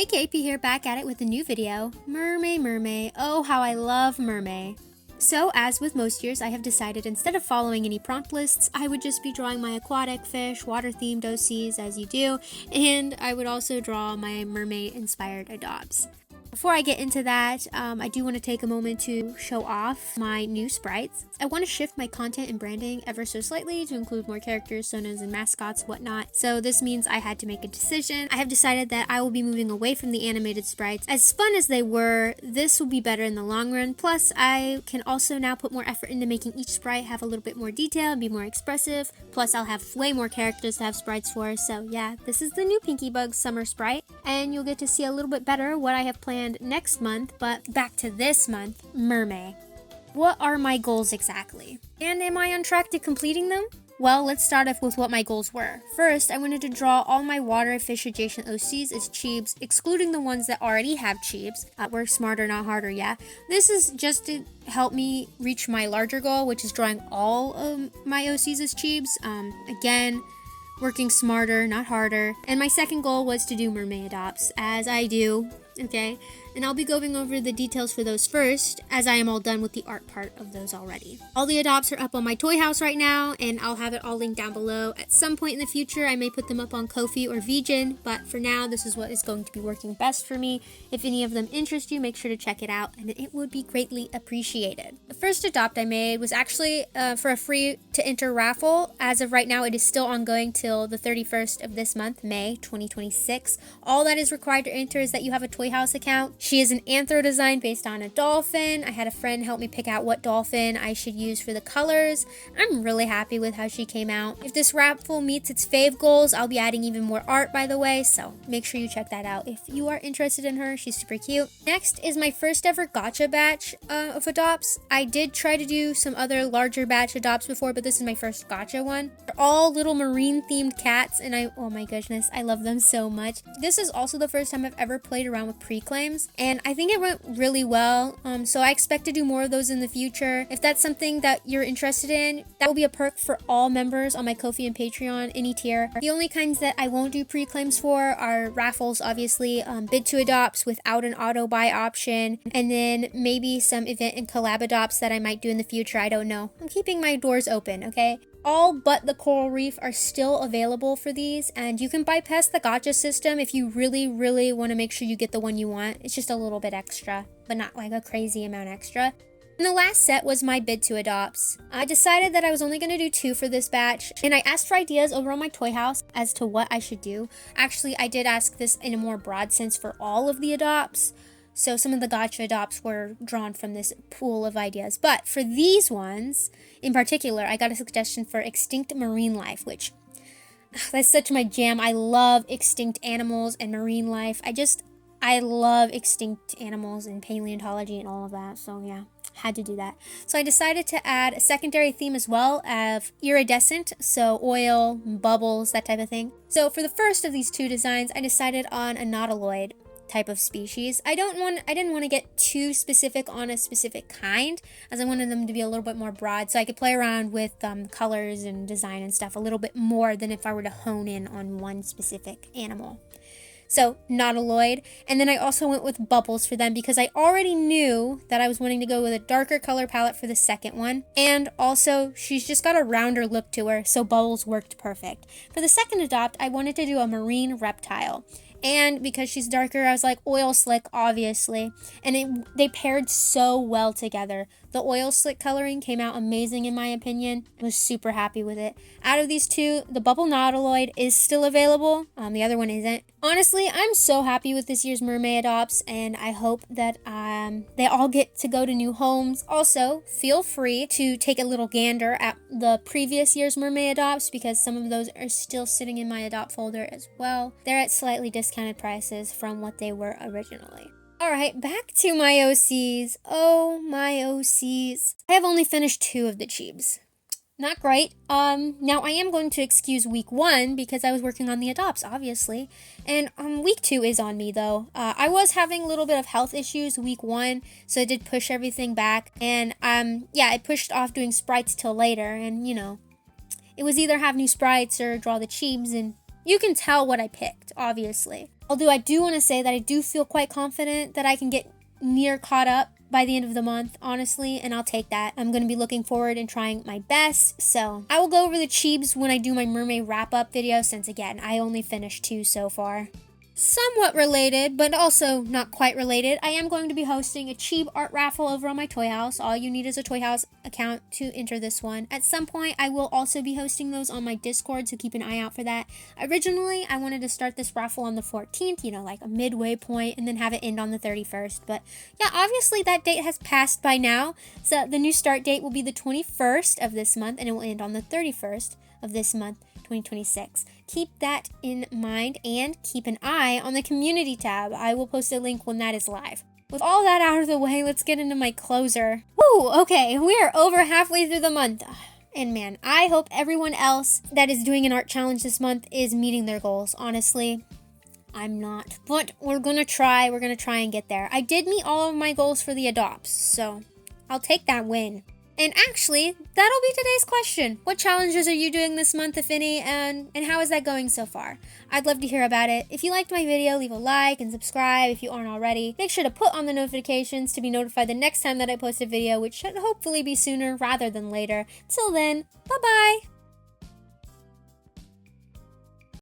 Hey KP here, back at it with a new video. Mermay. Oh, how I love Mermay. So, as with most years, I have decided instead of following any prompt lists, I would just be drawing my aquatic fish, water-themed OCs as you do, and I would also draw my mermaid-inspired adopts. Before I get into that, I do want to take a moment to show off my new sprites. I want to shift my content and branding ever so slightly to include more characters, sonas, and mascots, whatnot. So this means I had to make a decision. I have decided that I will be moving away from the animated sprites. As fun as they were, this will be better in the long run. Plus, I can also now put more effort into making each sprite have a little bit more detail and be more expressive. Plus, I'll have way more characters to have sprites for. So yeah, this is the new Pinky Bug summer sprite, and you'll get to see a little bit better what I have planned next month. But back to this month, Mermay. What are my goals exactly? And am I on track to completing them? Well, let's start off with what my goals were. First, I wanted to draw all my water fish adjacent OCs as cheebs, excluding the ones that already have cheebs. Work smarter, not harder, yeah. This is just to help me reach my larger goal, which is drawing all of my OCs as cheebs. Again, working smarter, not harder. And my second goal was to do mermaid adopts, as I do, okay? And I'll be going over the details for those first, as I am all done with the art part of those already. All the adopts are up on my toy house right now, and I'll have it all linked down below. At some point in the future, I may put them up on Ko-fi or VJin, but for now, this is what is going to be working best for me. If any of them interest you, make sure to check it out, and it would be greatly appreciated. The first adopt I made was actually for a free to enter raffle. As of right now, it is still ongoing till the 31st of this month, May 2026. All that is required to enter is that you have a toy house account. She is an anthro design based on a dolphin. I had a friend help me pick out what dolphin I should use for the colors. I'm really happy with how she came out. If this raffle meets its fave goals, I'll be adding even more art, by the way, so make sure you check that out if you are interested in her. She's super cute. Next is my first ever gacha batch of adopts. I did try to do some other larger batch adopts before, but this is my first gacha one. They're all little marine themed cats, and oh my goodness, I love them so much. This is also the first time I've ever played around with pre-claims, and I think it went really well, so I expect to do more of those in the future. If that's something that you're interested in, that will be a perk for all members on my Ko-fi and Patreon, any tier. The only kinds that I won't do pre-claims for are raffles, obviously, bid to adopts without an auto buy option, and then maybe some event and collab adopts that I might do in the future. I don't know. I'm keeping my doors open, okay? All but the coral reef are still available for these, and you can bypass the gacha system if you really want to make sure you get the one you want. It's just a little bit extra, but not like a crazy amount extra. And the last set was my bid to adopts. I decided that I was only going to do 2 for this batch, and I asked for ideas over on my toy house as to what I should do. Actually, I did ask this in a more broad sense for all of the adopts. So some of the gacha adopts were drawn from this pool of ideas. But for these ones, in particular, I got a suggestion for extinct marine life, which that's such my jam. I love extinct animals and marine life. I love extinct animals and paleontology and all of that. So yeah, had to do that. So I decided to add a secondary theme as well of iridescent, so oil, bubbles, that type of thing. So for the first of these 2 designs, I decided on a nautiloid type of species. I didn't want to get too specific on a specific kind, as I wanted them to be a little bit more broad, so I could play around with colors and design and stuff a little bit more than if I were to hone in on one specific animal. So nautiloid, and then I also went with bubbles for them because I already knew that I was wanting to go with a darker color palette for the second one, and also she's just got a rounder look to her, so bubbles worked perfect. For the second adopt, I wanted to do a marine reptile. And because she's darker, I was like, oil slick, obviously. And they paired so well together. The oil slick coloring came out amazing in my opinion. I was super happy with it. Out of these 2, the bubble nautiloid is still available. The other one isn't. Honestly, I'm so happy with this year's Mermay adopts, and I hope that they all get to go to new homes. Also, feel free to take a little gander at the previous year's Mermay adopts, because some of those are still sitting in my adopt folder as well. They're at slightly discounted prices from what they were originally. Alright, back to my OCs. Oh, my OCs. I have only finished 2 of the cheebs. Not great. Now I am going to excuse week 1 because I was working on the adopts, obviously. And week 2 is on me, though. I was having a little bit of health issues week 1, so I did push everything back. And, yeah, I pushed off doing sprites till later. And, you know, it was either have new sprites or draw the cheebs, and You can tell what I picked, obviously. Although I do want to say that I do feel quite confident that I can get near caught up by the end of the month, honestly, and I'll take that. I'm going to be looking forward and trying my best, so I will go over the cheebs when I do my Mermay wrap-up video, since again, I only finished 2 so far. Somewhat related, but also not quite related, I am going to be hosting a cheap art raffle over on my Toy House. All you need is a Toy House account to enter this one. At some point, I will also be hosting those on my Discord, so keep an eye out for that. Originally, I wanted to start this raffle on the 14th, you know, like a midway point, and then have it end on the 31st. But yeah, obviously that date has passed by now, so the new start date will be the 21st of this month, and it will end on the 31st of this month, 2026. Keep that in mind and keep an eye on the community tab. I will post a link when that is live. With all that out of the way, let's get into my closer. Woo, okay, we are over halfway through the month. And man, I hope everyone else that is doing an art challenge this month is meeting their goals. Honestly, I'm not. But we're gonna try and get there. I did meet all of my goals for the adopts, so I'll take that win. And actually, that'll be today's question. What challenges are you doing this month, if any, and how is that going so far? I'd love to hear about it. If you liked my video, leave a like and subscribe if you aren't already. Make sure to put on the notifications to be notified the next time that I post a video, which should hopefully be sooner rather than later. Till then, bye-bye!